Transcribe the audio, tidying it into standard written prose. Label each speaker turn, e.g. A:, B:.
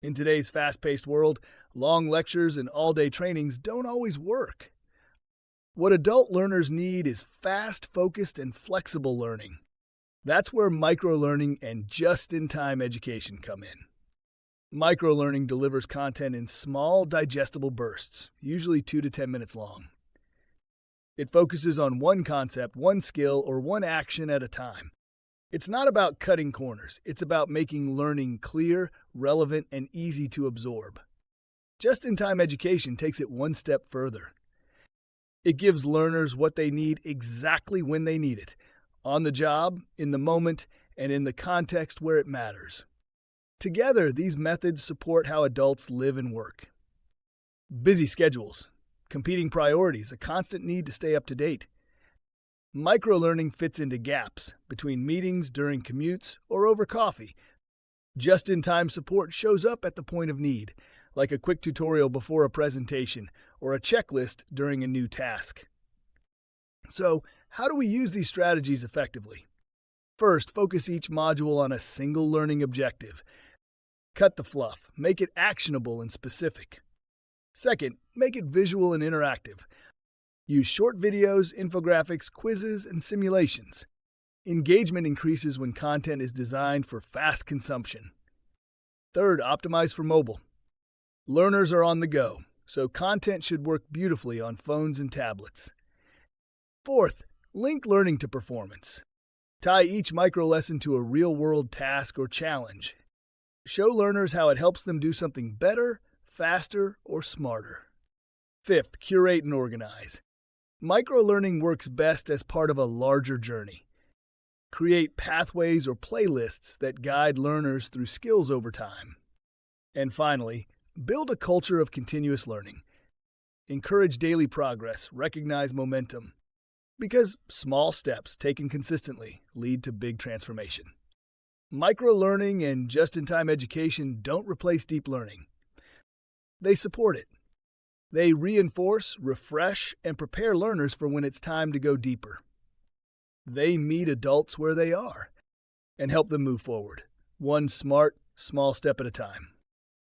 A: In today's fast-paced world, long lectures and all-day trainings don't always work. What adult learners need is fast, focused, and flexible learning. That's where microlearning and just-in-time education come in. Microlearning delivers content in small, digestible bursts, usually 2 to 10 minutes long. It focuses on one concept, one skill, or one action at a time. It's not about cutting corners. It's about making learning clear, relevant, and easy to absorb. Just-in-time education takes it one step further. It gives learners what they need exactly when they need it, on the job, in the moment, and in the context where it matters. Together, these methods support how adults live and work. Busy schedules, competing priorities, a constant need to stay up to date. Microlearning fits into gaps between meetings, during commutes, or over coffee. Just-in-time support shows up at the point of need, like a quick tutorial before a presentation or a checklist during a new task. So, how do we use these strategies effectively? First, focus each module on a single learning objective. Cut the fluff, make it actionable and specific. Second, make it visual and interactive. Use short videos, infographics, quizzes, and simulations. Engagement increases when content is designed for fast consumption. Third, optimize for mobile. Learners are on the go, so content should work beautifully on phones and tablets. Fourth, link learning to performance. Tie each micro-lesson to a real-world task or challenge. Show learners how it helps them do something better, faster, or smarter. Fifth, curate and organize. Microlearning works best as part of a larger journey. Create pathways or playlists that guide learners through skills over time. And finally, build a culture of continuous learning. Encourage daily progress, recognize momentum. Because small steps taken consistently lead to big transformation. Microlearning and just-in-time education don't replace deep learning. They support it. They reinforce, refresh, and prepare learners for when it's time to go deeper. They meet adults where they are and help them move forward, one smart, small step at a time.